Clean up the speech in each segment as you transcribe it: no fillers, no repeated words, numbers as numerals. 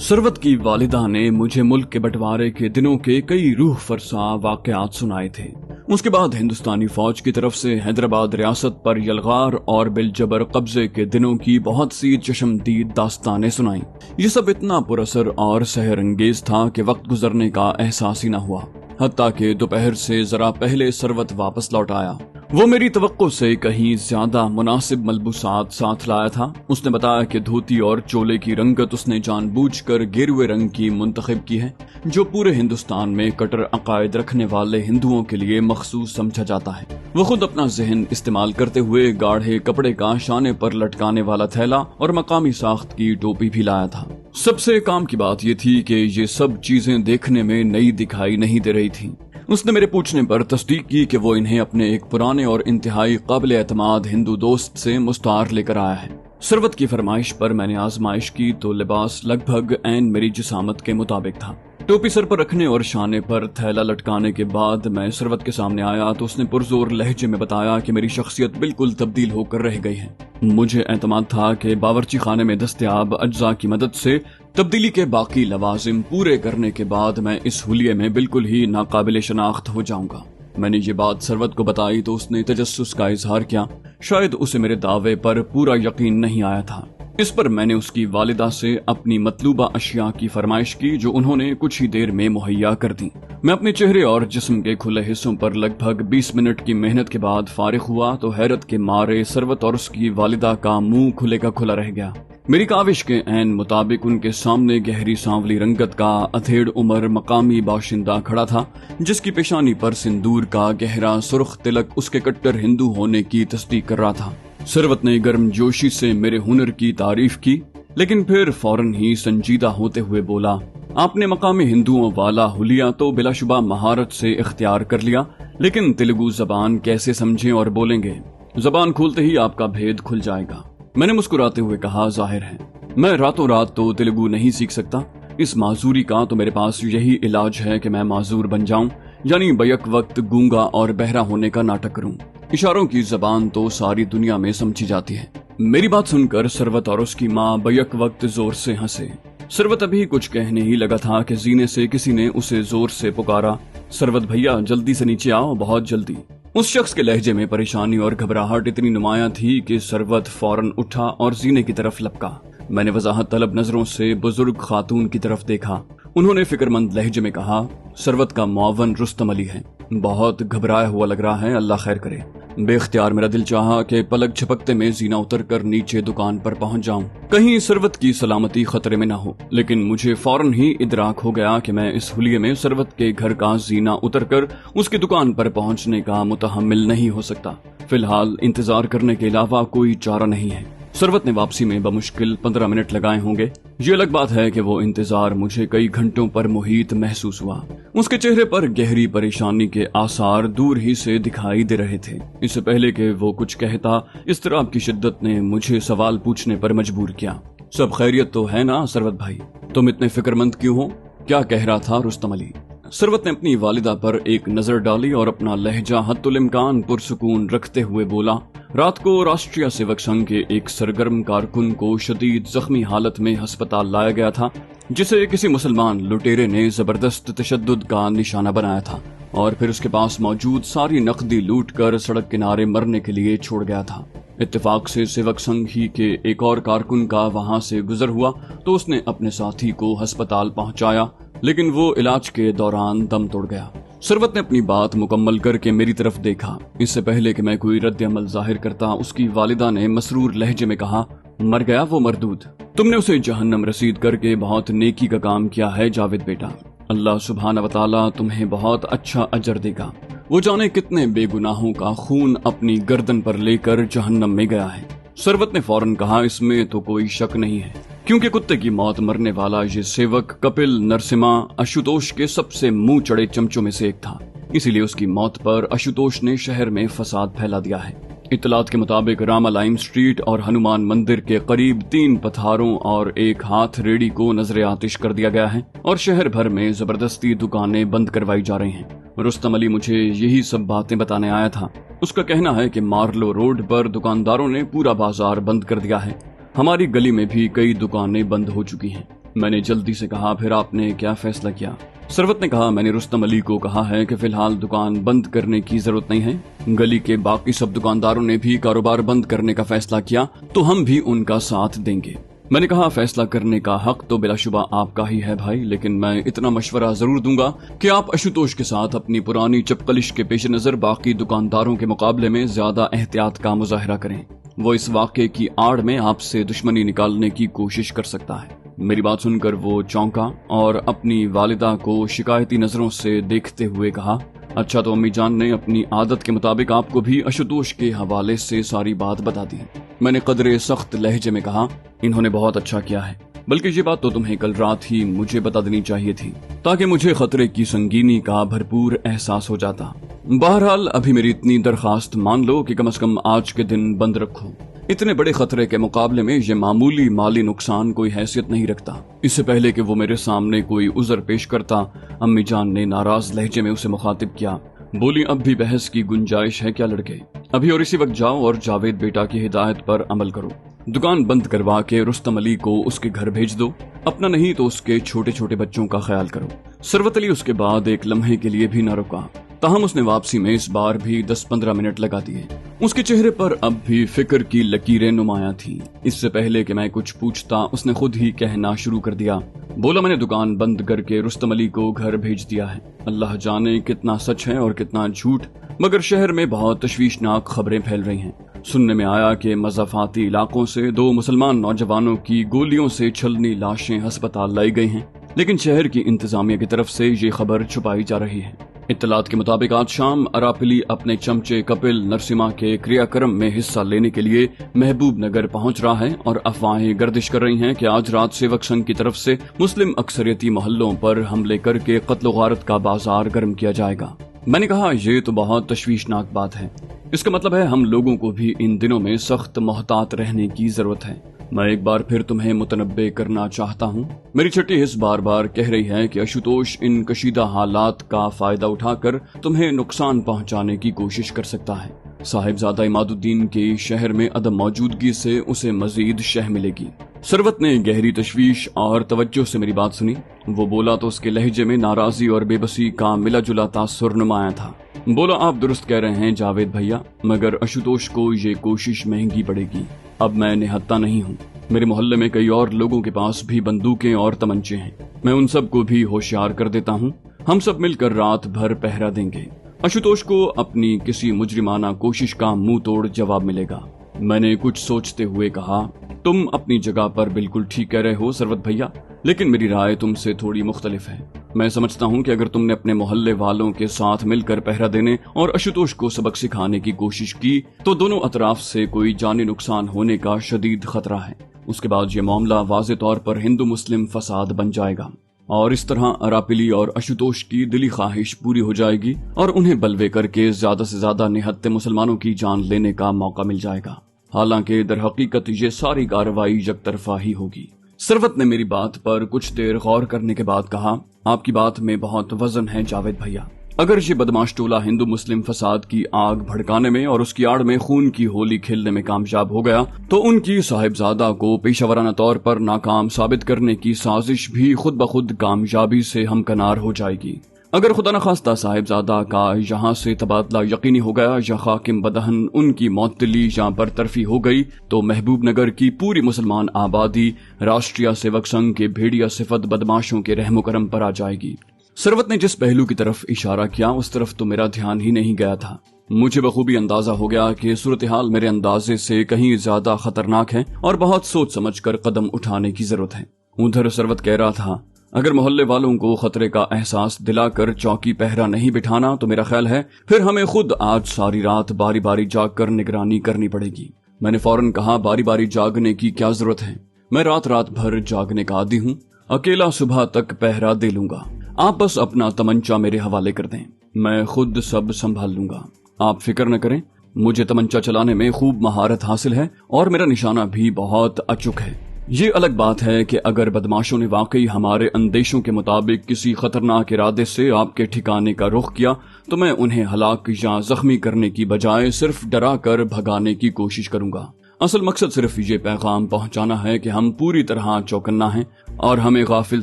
सरवत की वालिदा ने मुझे मुल्क के बंटवारे के दिनों के कई रूह फरसा वाकयात सुनाए थे। उसके बाद हिंदुस्तानी फौज की तरफ से हैदराबाद रियासत पर यलगार और बिलजबर कब्जे के दिनों की बहुत सी चशमदीद दास्तानें सुनाई। ये सब इतना पुरअसर और सहरंगेज था कि वक्त गुजरने का एहसास ही न हुआ। हत्ता के दोपहर से जरा पहले सरवत वापस लौट आया। वो मेरी तवक्को से कहीं ज्यादा मुनासिब मलबूसात साथ लाया था। उसने बताया कि धोती और चोले की रंगत उसने जानबूझकर गेरुए रंग की मुंतखब की है, जो पूरे हिंदुस्तान में कट्टर अकायद रखने वाले हिंदुओं के लिए मखसूस समझा जाता है। वो खुद अपना जहन इस्तेमाल करते हुए गाढ़े कपड़े का शाने पर लटकाने वाला थैला और मकामी साख्त की टोपी भी लाया था। सबसे काम की बात ये थी कि ये सब चीजें देखने में नई दिखाई नहीं दे रही थी। उसने मेरे पूछने पर तस्दीक की कि वो इन्हें अपने एक पुराने और इंतहाई काबिल एतमाद हिंदू दोस्त से मुस्तार लेकर आया है। सरवत की फरमाइश पर मैंने आजमाइश की तो लिबास लगभग ऐन मेरी जिसामत के मुताबिक था। टोपी सर पर रखने और शाने पर थैला लटकाने के बाद मैं सरवत के सामने आया तो उसने पुरजोर लहजे में बताया कि मेरी शख्सियत बिल्कुल तब्दील होकर रह गई है। मुझे एतमाद था कि बावर्ची खाने में दस्तयाब अज्जा की मदद से तब्दीली के बाकी लवाजिम पूरे करने के बाद मैं इस हुलिये में बिल्कुल ही नाकाबिल शनाख्त हो जाऊंगा। मैंने ये बात सरवत को बताई तो उसने तजस्सुस का इजहार किया। शायद उसे मेरे दावे पर पूरा यकीन नहीं आया था। इस पर मैंने उसकी वालिदा से अपनी मतलूबा अशिया की फरमाइश की, जो उन्होंने कुछ ही देर में मुहैया कर दी। मैं अपने चेहरे और जिस्म के खुले हिस्सों पर लगभग 20 मिनट की मेहनत के बाद फारिग हुआ तो हैरत के मारे सरवत और उसकी वालिदा का मुंह खुले का खुला रह गया। मेरी काविश के ऐन मुताबिक उनके सामने गहरी सांवली रंगत का अधेड़ उम्र मकामी बाशिंदा खड़ा था, जिसकी पेशानी पर सिंदूर का गहरा सुर्ख तिलक उसके कट्टर हिंदू होने की तस्दीक कर रहा था। सरवत ने गर्म जोशी से मेरे हुनर की तारीफ की, लेकिन फिर फौरन ही संजीदा होते हुए बोला, आपने मकामी हिंदुओं वाला हुलिया तो बिलाशुबा महारत से इख्तियार कर लिया, लेकिन तेलुगु जबान कैसे समझें और बोलेंगे? जबान खोलते ही आपका भेद खुल जाएगा। मैंने मुस्कुराते हुए कहा, जाहिर है मैं रातों रात तो तेलुगु नहीं सीख सकता। इस माजूरी का तो मेरे पास यही इलाज है कि मैं माजूर बन जाऊं, यानी बैक वक्त गूंगा और बहरा होने का नाटक करूं। इशारों की जबान तो सारी दुनिया में समझी जाती है। मेरी बात सुनकर सरवत और उसकी माँ बैक वक्त जोर से हंसे। सरवत अभी कुछ कहने ही लगा था कि जीने से किसी ने उसे जोर से पुकारा, सरवत भैया जल्दी से नीचे आओ, बहुत जल्दी। उस शख्स के लहजे में परेशानी और घबराहट इतनी नुमायां थी कि सरवत फौरन उठा और जीने की तरफ लपका। मैंने वजाहत तलब नजरों से बुजुर्ग खातून की तरफ देखा। उन्होंने फिक्रमंद लहजे में कहा, सरवत का मुआवन रुस्तम अली है, बहुत घबराया हुआ लग रहा है, अल्लाह खैर करे। बेख्तियार मेरा दिल चाहा कि पलक झपकते में जीना उतर कर नीचे दुकान पर पहुंच जाऊं, कहीं सरवत की सलामती खतरे में न हो। लेकिन मुझे फौरन ही इदराक हो गया कि मैं इस हुलिये में सरवत के घर का जीना उतर कर उसकी दुकान पर पहुंचने का मुतहम्मिल नहीं हो सकता। फिलहाल इंतजार करने के अलावा कोई चारा नहीं है। सरवत ने वापसी में बमुश्किल 15 मिनट लगाए होंगे। ये अलग बात है कि वो इंतजार मुझे कई घंटों पर मुहीत महसूस हुआ। उसके चेहरे पर गहरी परेशानी के आसार दूर ही से दिखाई दे रहे थे। इससे पहले कि वो कुछ कहता, इज़्तिराब की शिद्दत ने मुझे सवाल पूछने पर मजबूर किया। सब खैरियत तो है ना सरवत भाई? तुम इतने फिक्रमंद क्यों हो? क्या कह रहा था रुस्तम अली? सरवत ने अपनी वालिदा पर एक नजर डाली और अपना लहजा हत्तुल इम्कान पुरसुकून रखते हुए बोला, रात को राष्ट्रीय सेवक संघ के एक सरगर्म कारकुन को शदीद जख्मी हालत में अस्पताल लाया गया था, जिसे किसी मुसलमान लुटेरे ने जबरदस्त तशद्दुद का निशाना बनाया था और फिर उसके पास मौजूद सारी नकदी लूट कर सड़क किनारे मरने के लिए छोड़ गया था। इत्तेफाक से सेवक संघ ही के एक और कारकुन का वहां से गुजर हुआ तो उसने अपने साथी को अस्पताल पहुंचाया, लेकिन वो इलाज के दौरान दम तोड़ गया। सरवत ने अपनी बात मुकम्मल करके मेरी तरफ देखा। इससे पहले कि मैं कोई रद्द अमल जाहिर करता, उसकी वालिदा ने मसरूर लहजे में कहा, मर गया वो मरदूद। तुमने उसे जहन्नम रसीद करके बहुत नेकी का काम किया है जावेद बेटा। अल्लाह सुब्हान व तआला तुम्हें बहुत अच्छा अजर देगा। वो जाने कितने बेगुनाहों का खून अपनी गर्दन पर लेकर जहन्नम में गया है। सरवत ने फौरन कहा, इसमें तो कोई शक नहीं है, क्योंकि कुत्ते की मौत मरने वाला ये सेवक कपिल नरसिम्हा आशुतोष के सबसे मुंह चढ़े चमचों में से एक था। इसीलिए उसकी मौत पर आशुतोष ने शहर में फसाद फैला दिया है। इत्तलात के मुताबिक रामा लाइम स्ट्रीट और हनुमान मंदिर के करीब 3 पथारों और एक हाथ रेडी को नजरे आतिश कर दिया गया है और शहर भर में जबरदस्ती दुकानें बंद करवाई जा रही हैं। रुस्तम अली मुझे यही सब बातें बताने आया था। उसका कहना है कि मार्लो रोड पर दुकानदारों ने पूरा बाजार बंद कर दिया है। हमारी गली में भी कई दुकानें बंद हो चुकी हैं। میں نے جلدی سے کہا پھر آپ نے کیا فیصلہ کیا؟ ثروت نے کہا میں نے رستم علی کو کہا ہے کہ فی الحال دکان بند کرنے کی ضرورت نہیں ہے، گلی کے باقی سب دکانداروں نے بھی کاروبار بند کرنے کا فیصلہ کیا تو ہم بھی ان کا ساتھ دیں گے۔ میں نے کہا فیصلہ کرنے کا حق تو بلا شبہ آپ کا ہی ہے بھائی، لیکن میں اتنا مشورہ ضرور دوں گا کہ آپ اشوتوش کے ساتھ اپنی پرانی چپقلش کے پیش نظر باقی دکانداروں کے مقابلے میں زیادہ احتیاط کا مظاہرہ کریں۔ وہ اس واقعے کی آڑ میں آپ سے دشمنی نکالنے کی کوشش کر سکتا ہے۔ میری بات سن کر وہ چونکا اور اپنی والدہ کو شکایتی نظروں سے دیکھتے ہوئے کہا اچھا تو امی جان نے اپنی عادت کے مطابق آپ کو بھی اشوتوش کے حوالے سے ساری بات بتا دی۔ میں نے قدرے سخت لہجے میں کہا انہوں نے بہت اچھا کیا ہے، بلکہ یہ بات تو تمہیں کل رات ہی مجھے بتا دینی چاہیے تھی تاکہ مجھے خطرے کی سنگینی کا بھرپور احساس ہو جاتا۔ بہرحال ابھی میری اتنی درخواست مان لو کہ کم از کم آج کے دن بند رکھو۔ اتنے بڑے خطرے کے مقابلے میں یہ معمولی مالی نقصان کوئی حیثیت نہیں رکھتا۔ اس سے پہلے کہ وہ میرے سامنے کوئی عذر پیش کرتا، امی جان نے ناراض لہجے میں اسے مخاطب کیا، بولی اب بھی بحث کی گنجائش ہے کیا لڑکے؟ ابھی اور اسی وقت جاؤ اور جاوید بیٹا کی ہدایت پر عمل کرو، دکان بند کروا کے رستم علی کو اس کے گھر بھیج دو، اپنا نہیں تو اس کے چھوٹے چھوٹے بچوں کا خیال کرو۔ ثروت علی اس کے بعد ایک لمحے کے لیے بھی نہ رکا، تاہم اس نے واپسی میں اس بار بھی 10-15 منٹ لگا دیے۔ اس کے چہرے پر اب بھی فکر کی لکیریں نمایاں تھیں۔ اس سے پہلے کہ میں کچھ پوچھتا اس نے خود ہی کہنا شروع کر دیا، بولا میں نے دکان بند کر کے رستم علی کو گھر بھیج دیا ہے۔ اللہ جانے کتنا سچ ہے اور کتنا جھوٹ، مگر شہر میں بہت تشویشناک خبریں پھیل رہی ہیں۔ سننے میں آیا کہ مضافاتی علاقوں سے 2 مسلمان نوجوانوں کی گولیوں سے چھلنی لاشیں ہسپتال لائی گئی ہیں، لیکن شہر کی انتظامیہ کی طرف سے یہ خبر چھپائی جا رہی ہے۔ اطلاعات کے مطابق آج شام اراپلی اپنے چمچے کپل نرسما کے کریا کرم میں حصہ لینے کے لیے محبوب نگر پہنچ رہا ہے، اور افواہیں گردش کر رہی ہیں کہ آج رات سیوک سنگھ کی طرف سے مسلم اکثریتی محلوں پر حملے کر کے قتل و غارت کا بازار گرم کیا جائے گا۔ میں نے کہا یہ تو بہت تشویشناک بات ہے، اس کا مطلب ہے ہم لوگوں کو بھی ان دنوں میں سخت محتاط رہنے کی ضرورت ہے۔ میں ایک بار پھر تمہیں متنبع کرنا چاہتا ہوں، میری چھٹی حص بار بار کہہ رہی ہے کہ اشوتوش ان کشیدہ حالات کا فائدہ اٹھا کر تمہیں نقصان پہنچانے کی کوشش کر سکتا ہے۔ صاحبزادہ عماد الدین کی شہر میں عدم موجودگی سے اسے مزید شہ ملے گی۔ ثروت نے گہری تشویش اور توجہ سے میری بات سنی۔ وہ بولا تو اس کے لہجے میں ناراضی اور بے بسی کا ملا جلا تاثر نمایاں تھا۔ بولا آپ درست کہہ رہے ہیں جاوید بھیا، مگر اشوتوش کو یہ کوشش مہنگی پڑے گی۔ اب میں نہتا نہیں ہوں، میرے محلے میں کئی اور لوگوں کے پاس بھی بندوقیں اور تمنچے ہیں، میں ان سب کو بھی ہوشیار کر دیتا ہوں، ہم سب مل کر رات بھر پہرا دیں گے، اشوتوش کو اپنی کسی مجرمانہ کوشش کا منہ توڑ جواب ملے گا۔ میں نے کچھ سوچتے ہوئے کہا تم اپنی جگہ پر بالکل ٹھیک کہہ رہے ہو ثروت بھیا، لیکن میری رائے تم سے تھوڑی مختلف ہے۔ میں سمجھتا ہوں کہ اگر تم نے اپنے محلے والوں کے ساتھ مل کر پہرا دینے اور اشوتوش کو سبق سکھانے کی کوشش کی تو دونوں اطراف سے کوئی جانی نقصان ہونے کا شدید خطرہ ہے۔ اس کے بعد یہ معاملہ واضح طور پر ہندو مسلم فساد بن جائے گا، اور اس طرح اراپلی اور اشوتوش کی دلی خواہش پوری ہو جائے گی اور انہیں بلوے کر کے زیادہ سے زیادہ نہتے مسلمانوں کی جان لینے کا موقع مل جائے گا، حالانکہ در حقیقت یہ ساری کارروائی یک طرفہ ہی ہوگی۔ ثروت نے میری بات پر کچھ دیر غور کرنے کے بعد کہا آپ کی بات میں بہت وزن ہے جاوید بھیا، اگر یہ بدماش ٹولہ ہندو مسلم فساد کی آگ بھڑکانے میں اور اس کی آڑ میں خون کی ہولی کھیلنے میں کامیاب ہو گیا تو ان کی صاحبزادہ کو پیشہ ورانہ طور پر ناکام ثابت کرنے کی سازش بھی خود بخود کامیابی سے ہمکنار ہو جائے گی۔ اگر خدا نخواستہ صاحبزادہ کا یہاں سے تبادلہ یقینی ہو گیا یا حاکم بدہن ان کی معطلی یا برطرفی ہو گئی تو محبوب نگر کی پوری مسلمان آبادی راشٹریہ سیوک سنگھ کے بھیڑیا صفت بدماشوں کے رحم و کرم پر آ جائے گی۔ ثروت نے جس پہلو کی طرف اشارہ کیا اس طرف تو میرا دھیان ہی نہیں گیا تھا۔ مجھے بخوبی اندازہ ہو گیا کہ صورتحال میرے اندازے سے کہیں زیادہ خطرناک ہے اور بہت سوچ سمجھ کر قدم اٹھانے کی ضرورت ہے۔ ادھر ثروت کہہ رہا تھا اگر محلے والوں کو خطرے کا احساس دلا کر چوکی پہرا نہیں بٹھانا تو میرا خیال ہے پھر ہمیں خود آج ساری رات باری باری جاگ کر نگرانی کرنی پڑے گی۔ میں نے فوراً کہا باری باری جاگنے کی کیا ضرورت ہے، میں رات بھر جاگنے کا عادی ہوں، اکیلا صبح تک پہرا دے لوں گا، آپ بس اپنا تمنچہ میرے حوالے کر دیں، میں خود سب سنبھال لوں گا، آپ فکر نہ کریں، مجھے تمنچہ چلانے میں خوب مہارت حاصل ہے اور میرا نشانہ بھی بہت اچوک ہے۔ یہ الگ بات ہے کہ اگر بدماشوں نے واقعی ہمارے اندیشوں کے مطابق کسی خطرناک ارادے سے آپ کے ٹھکانے کا رخ کیا تو میں انہیں ہلاک یا زخمی کرنے کی بجائے صرف ڈرا کر بھگانے کی کوشش کروں گا۔ اصل مقصد صرف یہ پیغام پہنچانا ہے کہ ہم پوری طرح چوکنا ہیں اور ہمیں غافل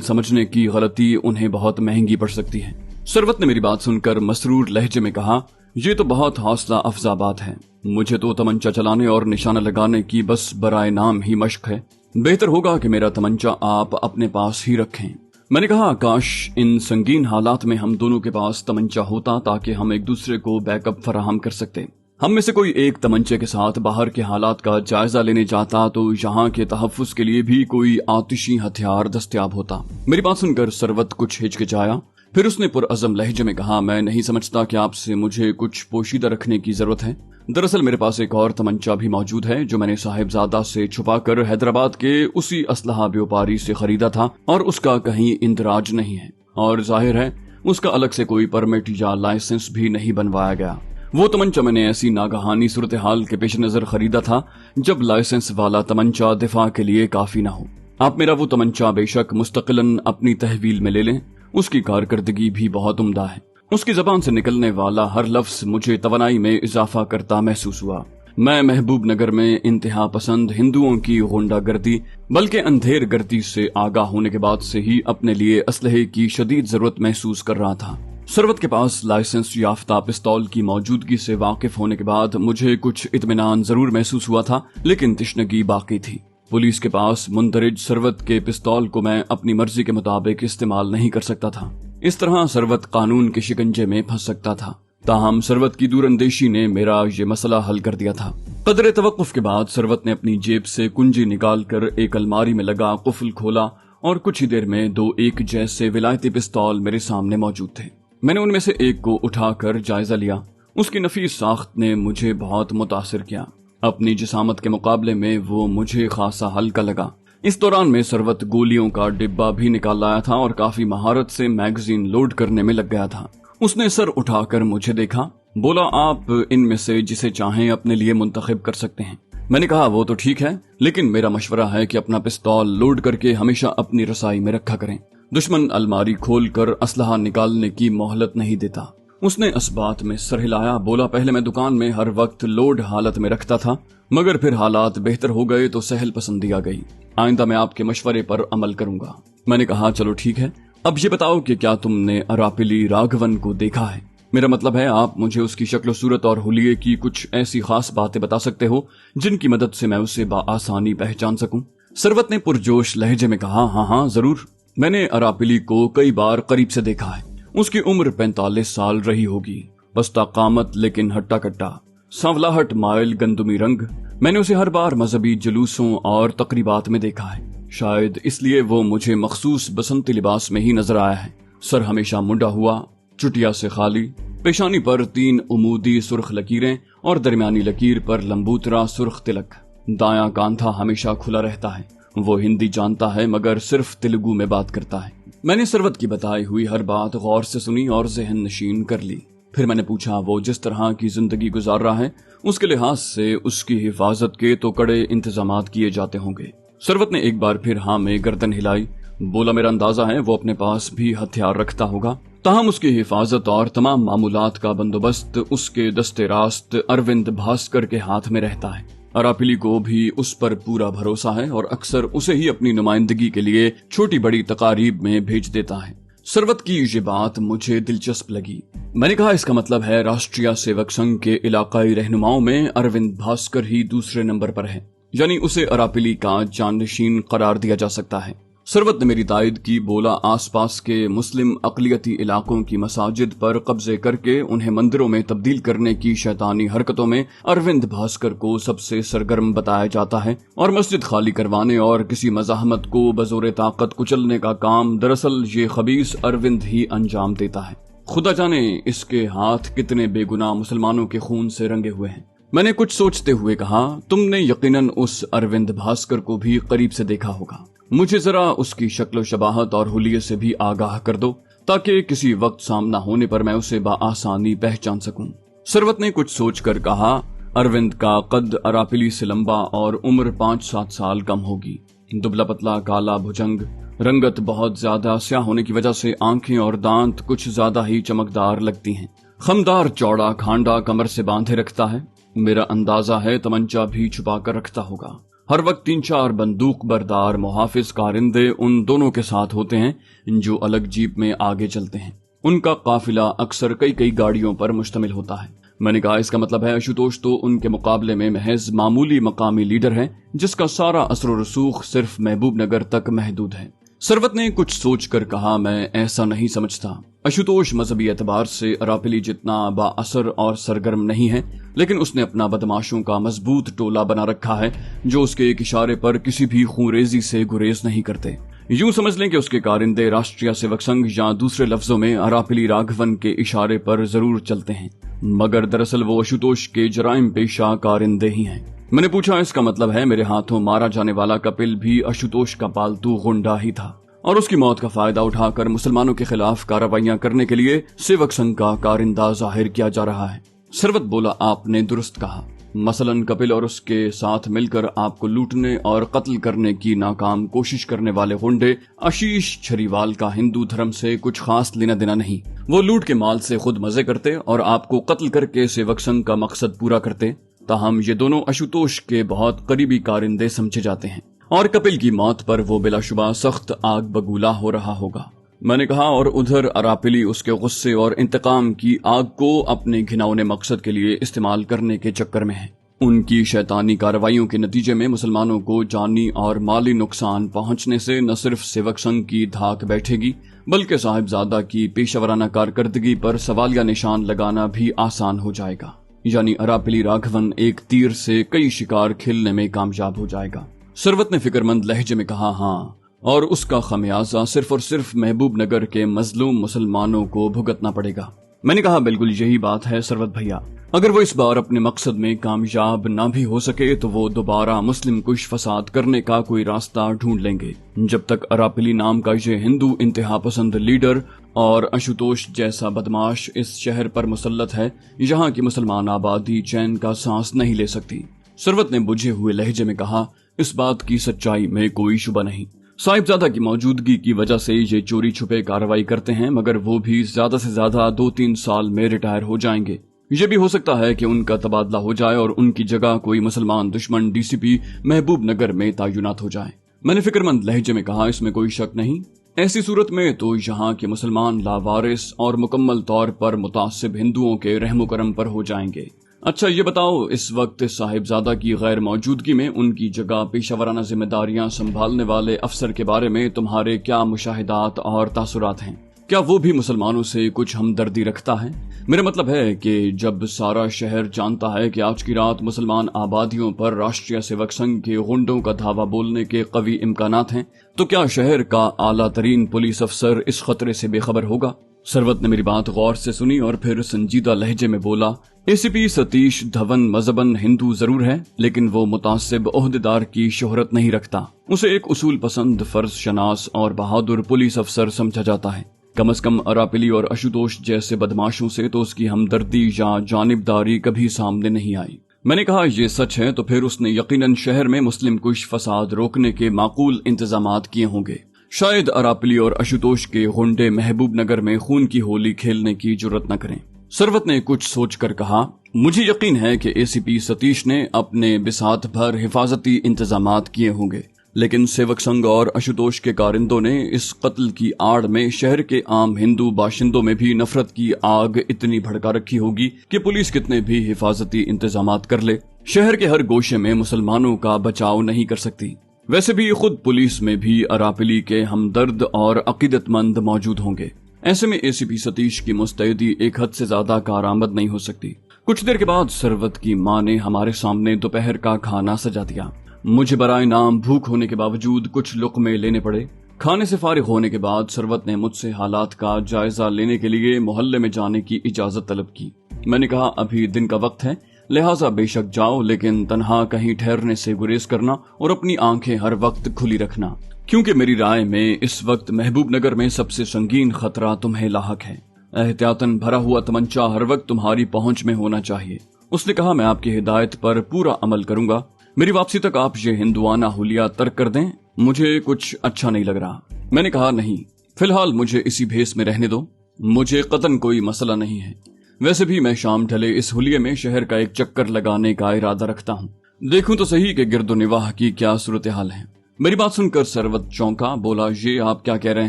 سمجھنے کی غلطی انہیں بہت مہنگی پڑ سکتی ہے۔ ثروت نے میری بات سن کر مسرور لہجے میں کہا، یہ تو بہت حوصلہ افزا بات ہے، مجھے تو تمنچہ چلانے اور نشانہ لگانے کی بس برائے نام ہی مشق ہے، بہتر ہوگا کہ میرا تمنچہ آپ اپنے پاس ہی رکھیں۔ میں نے کہا، کاش ان سنگین حالات میں ہم دونوں کے پاس تمنچہ ہوتا تاکہ ہم ایک دوسرے کو بیک اپ فراہم کر سکتے۔ ہم میں سے کوئی ایک تمنچے کے ساتھ باہر کے حالات کا جائزہ لینے جاتا تو یہاں کے تحفظ کے لیے بھی کوئی آتشی ہتھیار دستیاب ہوتا۔ میری بات سن کر ثروت کچھ ہچکچایا، پھر اس نے پرعزم لہجے میں کہا، میں نہیں سمجھتا کہ آپ سے مجھے کچھ پوشیدہ رکھنے کی ضرورت ہے۔ دراصل میرے پاس ایک اور تمنچہ بھی موجود ہے جو میں نے صاحبزادہ سے چھپا کر حیدرآباد کے اسی اسلحہ بیوپاری سے خریدا تھا، اور اس کا کہیں اندراج نہیں ہے، اور ظاہر ہے اس کا الگ سے کوئی پرمٹ یا لائسنس بھی نہیں بنوایا گیا۔ وہ تمنچہ میں نے ایسی ناگہانی صورتحال کے پیش نظر خریدا تھا جب لائسنس والا تمنچہ دفاع کے لیے کافی نہ ہو۔ آپ میرا وہ تمنچہ بے شک مستقلاً اپنی تحویل میں لے لیں، اس کی کارکردگی بھی بہت عمدہ ہے۔ اس کی زبان سے نکلنے والا ہر لفظ مجھے توانائی میں اضافہ کرتا محسوس ہوا۔ میں محبوب نگر میں انتہا پسند ہندوؤں کی غنڈہ گردی بلکہ اندھیر گردی سے آگاہ ہونے کے بعد سے ہی اپنے لیے اسلحے کی شدید ضرورت محسوس کر رہا تھا۔ ثروت کے پاس لائسنس یافتہ پستول کی موجودگی سے واقف ہونے کے بعد مجھے کچھ اطمینان ضرور محسوس ہوا تھا، لیکن تشنگی باقی تھی۔ پولیس کے پاس مندرج ثروت کے پستول کو میں اپنی مرضی کے مطابق استعمال نہیں کر سکتا تھا۔ اس طرح ثروت قانون کے شکنجے میں پھنس سکتا تھا۔ تاہم ثروت کی دور اندیشی نے میرا یہ مسئلہ حل کر دیا تھا۔ قدر توقف کے بعد ثروت نے اپنی جیب سے کنجی نکال کر ایک الماری میں لگا قفل کھولا اور کچھ ہی دیر میں دو ایک جیسے ولایتی پستول میرے سامنے موجود تھے۔ میں نے ان میں سے ایک کو اٹھا کر جائزہ لیا۔ اس کی نفیس ساخت نے مجھے بہت متاثر کیا۔ اپنی جسامت کے مقابلے میں وہ مجھے خاصا ہلکا لگا۔ اس دوران میں ثروت گولیوں کا ڈبہ بھی نکال لایا تھا اور کافی مہارت سے میگزین لوڈ کرنے میں لگ گیا تھا۔ اس نے سر اٹھا کر مجھے دیکھا، بولا، آپ ان میں سے جسے چاہیں اپنے لیے منتخب کر سکتے ہیں۔ میں نے کہا، وہ تو ٹھیک ہے، لیکن میرا مشورہ ہے کہ اپنا پستول لوڈ کر کے ہمیشہ اپنی رسائی میں رکھا کریں۔ دشمن الماری کھول کر اسلحہ نکالنے کی مہلت نہیں دیتا۔ اس نے اس بات میں سر ہلایا، بولا، پہلے میں دکان میں ہر وقت لوڈ حالت میں رکھتا تھا، مگر پھر حالات بہتر ہو گئے تو سہل پسندی آ گئی۔ آئندہ میں آپ کے مشورے پر عمل کروں گا۔ میں نے کہا، چلو ٹھیک ہے، اب یہ بتاؤ کہ کیا تم نے اراپلی راگھون کو دیکھا ہے؟ میرا مطلب ہے آپ مجھے اس کی شکل و صورت اور حلیے کی کچھ ایسی خاص باتیں بتا سکتے ہو جن کی مدد سے میں اسے بآسانی پہچان سکوں۔ ثروت نے پرجوش لہجے میں کہا، ہاں ضرور، میں نے اراپلی کو کئی بار قریب سے دیکھا ہے۔ اس کی عمر 45 سال رہی ہوگی، پستہ قامت لیکن ہٹا کٹا، سانولاہٹ مائل گندمی رنگ۔ میں نے اسے ہر بار مذہبی جلوسوں اور تقریبات میں دیکھا ہے، شاید اس لیے وہ مجھے مخصوص بسنتی لباس میں ہی نظر آیا ہے۔ سر ہمیشہ منڈا ہوا، چٹیا سے خالی، پیشانی پر 3 عمودی سرخ لکیریں اور درمیانی لکیر پر لمبوترا سرخ تلک۔ دایاں کاندھا ہمیشہ کھلا رہتا ہے۔ وہ ہندی جانتا ہے مگر صرف تیلگو میں بات کرتا ہے۔ میں نے ثروت کی بتائی ہوئی ہر بات غور سے سنی اور ذہن نشین کر لی۔ پھر میں نے پوچھا، وہ جس طرح کی زندگی گزار رہا ہے اس کے لحاظ سے اس کی حفاظت کے تو کڑے انتظامات کیے جاتے ہوں گے؟ ثروت نے ایک بار پھر ہاں میں گردن ہلائی، بولا، میرا اندازہ ہے وہ اپنے پاس بھی ہتھیار رکھتا ہوگا، تاہم اس کی حفاظت اور تمام معمولات کا بندوبست اس کے دستے راست اروند بھاسکر کے ہاتھ میں رہتا ہے۔ اراپلی کو بھی اس پر پورا بھروسہ ہے اور اکثر اسے ہی اپنی نمائندگی کے لیے چھوٹی بڑی تقاریب میں بھیج دیتا ہے۔ ثروت کی یہ بات مجھے دلچسپ لگی۔ میں نے کہا، اس کا مطلب ہے راشٹریہ سیوک سنگھ کے علاقائی رہنماؤں میں اروند بھاسکر ہی دوسرے نمبر پر ہے، یعنی اسے اراپلی کا جانشین قرار دیا جا سکتا ہے۔ ثروت نے میری تائید کی، بولا، آس پاس کے مسلم اقلیتی علاقوں کی مساجد پر قبضے کر کے انہیں مندروں میں تبدیل کرنے کی شیطانی حرکتوں میں اروند بھاسکر کو سب سے سرگرم بتایا جاتا ہے، اور مسجد خالی کروانے اور کسی مزاحمت کو بزور طاقت کچلنے کا کام دراصل یہ خبیث اروند ہی انجام دیتا ہے۔ خدا جانے اس کے ہاتھ کتنے بے گناہ مسلمانوں کے خون سے رنگے ہوئے ہیں۔ میں نے کچھ سوچتے ہوئے کہا، تم نے یقیناً اس اروند بھاسکر کو بھی قریب سے دیکھا ہوگا، مجھے ذرا اس کی شکل و شباہت اور حلیے سے بھی آگاہ کر دو تاکہ کسی وقت سامنا ہونے پر میں اسے بآسانی پہچان سکوں۔ ثروت نے کچھ سوچ کر کہا، اروند کا قد اراپلی سے لمبا اور عمر 5-7 سال کم ہوگی، دبلا پتلا کالا بھجنگ، رنگت بہت زیادہ سیاہ ہونے کی وجہ سے آنکھیں اور دانت کچھ زیادہ ہی چمکدار لگتی ہیں، خمدار چوڑا کھانڈا کمر سے باندھے رکھتا ہے، मेरा अंदाजा है तमंचा भी छुपा कर रखता होगा। हर वक्त 3-4 बंदूक बरदार मुहाफिज कारिंदे उन दोनों के साथ होते हैं जो अलग जीप में आगे चलते हैं। उनका काफिला अक्सर कई गाड़ियों पर मुश्तमिल होता है। मैंने कहा, इसका मतलब है आशुतोष तो उनके मुकाबले में महज मामूली मकामी लीडर है जिसका सारा असर रसूख सिर्फ महबूब नगर तक महदूद है। सरवत ने कुछ सोचकर कहा, मैं ऐसा नहीं समझता। आशुतोष मजहबी एतबार से अरापिली जितना बाअसर और सरगर्म नहीं है, लेकिन उसने अपना बदमाशों का मजबूत टोला बना रखा है जो उसके एक इशारे पर किसी भी खूंरेजी से गुरेज नहीं करते। यूं समझ लें कि उसके कारिंदे राष्ट्रीय सेवक संघ या दूसरे लफ्जों में अरापिली राघवन के इशारे पर जरूर चलते हैं, मगर दरअसल वो आशुतोष के जराइम पेशा कारिंदे ही हैं। मैंने पूछा, इसका मतलब है मेरे हाथों मारा जाने वाला कपिल भी आशुतोष का पालतू गुंडा ही था और उसकी मौत का फायदा उठाकर मुसलमानों के खिलाफ कार्रवाइयां करने के लिए सेवक संघ का कारिंदा जाहिर किया जा रहा है। सरवत बोला, आपने दुरुस्त कहा। मसलन कपिल और उसके साथ मिलकर आपको लूटने और कत्ल करने की नाकाम कोशिश करने वाले गुंडे आशीष छरीवाल का हिंदू धर्म से कुछ खास लेना देना नहीं। वो लूट के माल से खुद मजे करते और आपको कत्ल करके सेवक संघ का मकसद पूरा करते। ताहम ये दोनों आशुतोष के बहुत करीबी कारिंदे समझे जाते हैं और कपिल की मौत पर वो बिलाशुबा सख्त आग बगूला हो रहा होगा। मैंने कहा, और उधर अरापिली उसके गुस्से और इंतकाम की आग को अपने घिनौने मकसद के लिए इस्तेमाल करने के चक्कर में है। उनकी शैतानी कार्रवाइयों के नतीजे में मुसलमानों को जानी और माली नुकसान पहुंचने से न सिर्फ सेवक संघ की धाक बैठेगी बल्कि साहिबजादा की पेशावराना कारकर्दगी पर सवालिया निशान लगाना भी आसान हो जाएगा। यानी अरापिली राघवन एक तीर से कई शिकार खेलने में कामयाब हो जाएगा। सरवत ने फिक्रमंद लहजे में कहा, हाँ, और उसका खमियाजा सिर्फ और सिर्फ महबूब नगर के मजलूम मुसलमानों को भुगतना पड़ेगा। मैंने कहा, बिल्कुल यही बात है सरवत भैया। अगर वो इस बार अपने मकसद में कामयाब ना भी हो सके तो वो दोबारा मुस्लिम कुश फसाद करने का कोई रास्ता ढूंढ लेंगे। जब तक अरापिली नाम का ये हिंदू इंतहा पसंद लीडर और आशुतोष जैसा बदमाश इस शहर पर मुसल्लत है, यहाँ की मुसलमान आबादी चैन का सांस नहीं ले सकती। सरवत ने बुझे हुए लहजे में कहा, इस बात की सच्चाई में कोई शुबा नहीं। साहिबजादा की मौजूदगी की वजह से ये चोरी छुपे कार्रवाई करते हैं, मगर वो भी ज्यादा से ज्यादा 2-3 साल में रिटायर हो जाएंगे। ये भी हो सकता है कि उनका तबादला हो जाए और उनकी जगह कोई मुसलमान दुश्मन डीसीपी महबूब नगर में तैनात हो जाए। मैंने फिक्रमंद लहजे में कहा, इसमें कोई शक नहीं। ऐसी सूरत में तो यहाँ के मुसलमान लावारिस और मुकम्मल तौर पर मुतासिब हिंदुओं के रहमो करम पर हो जाएंगे। अच्छा ये बताओ, इस वक्त साहिबजादा की गैर मौजूदगी में उनकी जगह पेशावराना जिम्मेदारियां संभालने वाले अफसर के बारे में तुम्हारे क्या मुशाहिदात और तासुरात हैं? क्या वो भी मुसलमानों से कुछ हमदर्दी रखता है? मेरा मतलब है कि जब सारा शहर जानता है कि आज की रात मुसलमान आबादियों पर राष्ट्रीय सेवक संघ के गुंडों का धावा बोलने के कवी इम्कानात हैं, तो क्या शहर का आला तरीन पुलिस अफसर इस खतरे से बेखबर होगा? सरवत ने मेरी बात गौर से सुनी और फिर संजीदा लहजे में बोला, एसीपी सतीश धवन मजहबन हिंदू जरूर है, लेकिन वो मुतासिब ओहदेदार की शोहरत नहीं रखता। उसे एक उसूल पसंद, फर्ज शनास और बहादुर पुलिस अफसर समझा जाता है। कम से कम अरापिली और आशुतोष जैसे बदमाशों से तो उसकी हमदर्दी या जानिबदारी कभी सामने नहीं आई। मैंने कहा, ये सच है तो फिर उसने यकीनन शहर में मुस्लिम कुश फसाद रोकने के माकूल इंतजामात किए होंगे। शायद अरापिली और आशुतोष के गुंडे महबूब नगर में खून की होली खेलने की जुर्रत न करें। सरवत ने कुछ सोचकर कहा, मुझे यकीन है कि एसीपी सतीश ने अपने बिसात भर हिफाजती इंतजामात किए होंगे, लेकिन सेवक संघ और आशुतोष के कारिंदों ने इस कत्ल की आड़ में शहर के आम हिंदू बाशिंदों में भी नफरत की आग इतनी भड़का रखी होगी कि पुलिस कितने भी हिफाजती इंतजामात कर ले, शहर के हर गोशे में मुसलमानों का बचाव नहीं कर सकती। वैसे भी खुद पुलिस में भी अरापिली के हमदर्द और अकीदतमंद मौजूद होंगे। ऐसे में एसीपी सतीश की मुस्तैदी एक हद से ज्यादा कारआमद नहीं हो सकती। कुछ देर के बाद सरवत की माँ ने हमारे सामने दोपहर का खाना सजा दिया। मुझे बराए नाम भूख होने के बावजूद कुछ लुक़मे लेने पड़े। खाने से फारिग होने के बाद सरवत ने मुझसे हालात का जायजा लेने के लिए मोहल्ले में जाने की इजाजत तलब की। मैंने कहा, अभी दिन का वक्त है, लिहाजा बेशक जाओ, लेकिन तन्हा कहीं ठहरने से गुरेज करना और अपनी आंखें हर वक्त खुली रखना, क्योंकि मेरी राय में इस वक्त महबूब नगर में सबसे संगीन खतरा तुम्हें लाहक है। एहतियातन भरा हुआ तमंचा हर वक्त तुम्हारी पहुंच में होना चाहिए। उसने कहा, मैं आपकी हिदायत पर पूरा अमल करूंगा। मेरी वापसी तक आप ये हिंदुआना हुलिया तर्क कर दें, मुझे कुछ अच्छा नहीं लग रहा। मैंने कहा, नहीं, फिलहाल मुझे इसी भेस में रहने दो, मुझे कतन कोई मसला नहीं है। वैसे भी मैं शाम ढले इस हुलिये में शहर का एक चक्कर लगाने का इरादा रखता हूँ। देखूं तो सही कि गिरदो निवाह की क्या सूरत हाल है। मेरी बात सुनकर सरवत चौंका, बोला ये आप क्या कह रहे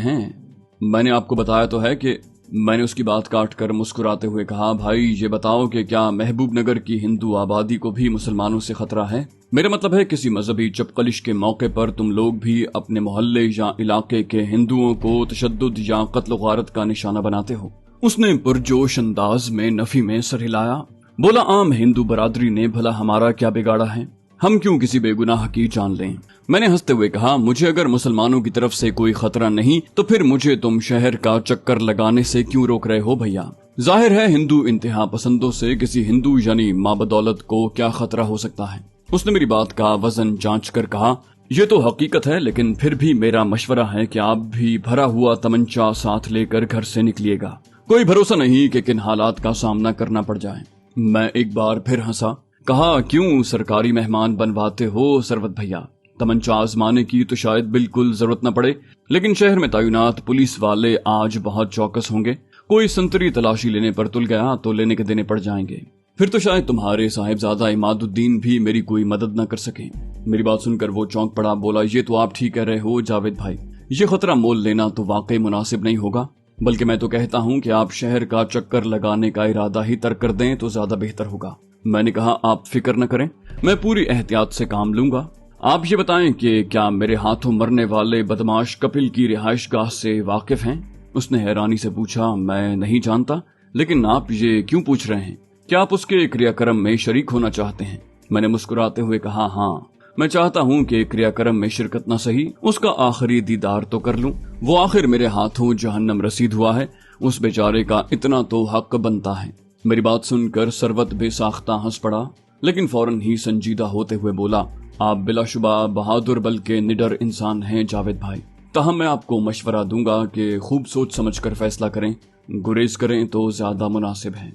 हैं? मैंने आपको बताया तो है कि मैंने उसकी बात काट कर मुस्कुराते हुए कहा, भाई ये बताओ कि क्या महबूब नगर की हिंदू आबादी को भी मुसलमानों से खतरा है? मेरा मतलब है किसी मजहबी चपकलिश के मौके पर तुम लोग भी अपने मोहल्ले या इलाके के हिंदुओं को तशद्दुद या कत्ल गारत का निशाना बनाते हो। उसने पुरजोश अंदाज में नफी में सर हिलाया, बोला आम हिंदू बरादरी ने भला हमारा क्या बिगाड़ा है? हम क्यों किसी बेगुनाह की जान लें? मैंने हंसते हुए कहा, मुझे अगर मुसलमानों की तरफ से कोई खतरा नहीं तो फिर मुझे तुम शहर का चक्कर लगाने से क्यों रोक रहे हो भैया? जाहिर है हिंदू इंतहा पसंदों से किसी हिंदू यानी माँ बदौलत को क्या खतरा हो सकता है? उसने मेरी बात का वजन जांच कर कहा, ये तो हकीकत है, लेकिन फिर भी मेरा मशवरा है कि आप भी भरा हुआ तमंचा साथ लेकर घर से निकलिएगा। कोई भरोसा नहीं कि किन हालात का सामना करना पड़ जाए। मैं एक बार फिर हंसा, कहा क्यों सरकारी मेहमान बनवाते हो सरवत भैया? तमंचा आजमाने की तो शायद बिल्कुल जरूरत न पड़े, लेकिन शहर में तैनात पुलिस वाले आज बहुत चौकस होंगे। कोई संतरी तलाशी लेने पर तुल गया तो लेने के देने पड़ जाएंगे। फिर तो शायद तुम्हारे साहिबजादा इमादुद्दीन भी मेरी कोई मदद न कर सके। मेरी बात सुनकर वो चौंक पड़ा, बोला ये तो आप ठीक कह रहे हो जावेद भाई, ये खतरा मोल लेना तो वाकई मुनासिब नहीं होगा। बल्कि मैं तो कहता हूँ कि आप शहर का चक्कर लगाने का इरादा ही तर्क कर दें तो ज्यादा बेहतर होगा। मैंने कहा, आप फिक्र न करें, मैं पूरी एहतियात से काम लूंगा। आप ये बताएं कि क्या मेरे हाथों मरने वाले बदमाश कपिल की रिहाइशगाह से वाकिफ हैं? उसने हैरानी से पूछा, मैं नहीं जानता, लेकिन आप ये क्यों पूछ रहे हैं? क्या आप उसके क्रियाक्रम में शरीक होना चाहते हैं? मैंने मुस्कुराते हुए कहा, हाँ, मैं चाहता हूँ कि क्रियाक्रम में शिरकत न सही, उसका आखिरी दीदार तो कर लूं। वो आखिर मेरे हाथों जहन्नम रसीद हुआ है, उस बेचारे का इतना तो हक बनता है। मेरी बात सुनकर सरवत बेसाख्ता हंस पड़ा, लेकिन फौरन ही संजीदा होते हुए बोला, आप बिलाशुबा बहादुर बल्कि निडर इंसान हैं जावेद भाई। ताहम मैं आपको मशवरा दूंगा कि खूब सोच समझ कर फैसला करें, गुरेज करें तो ज्यादा मुनासिब है।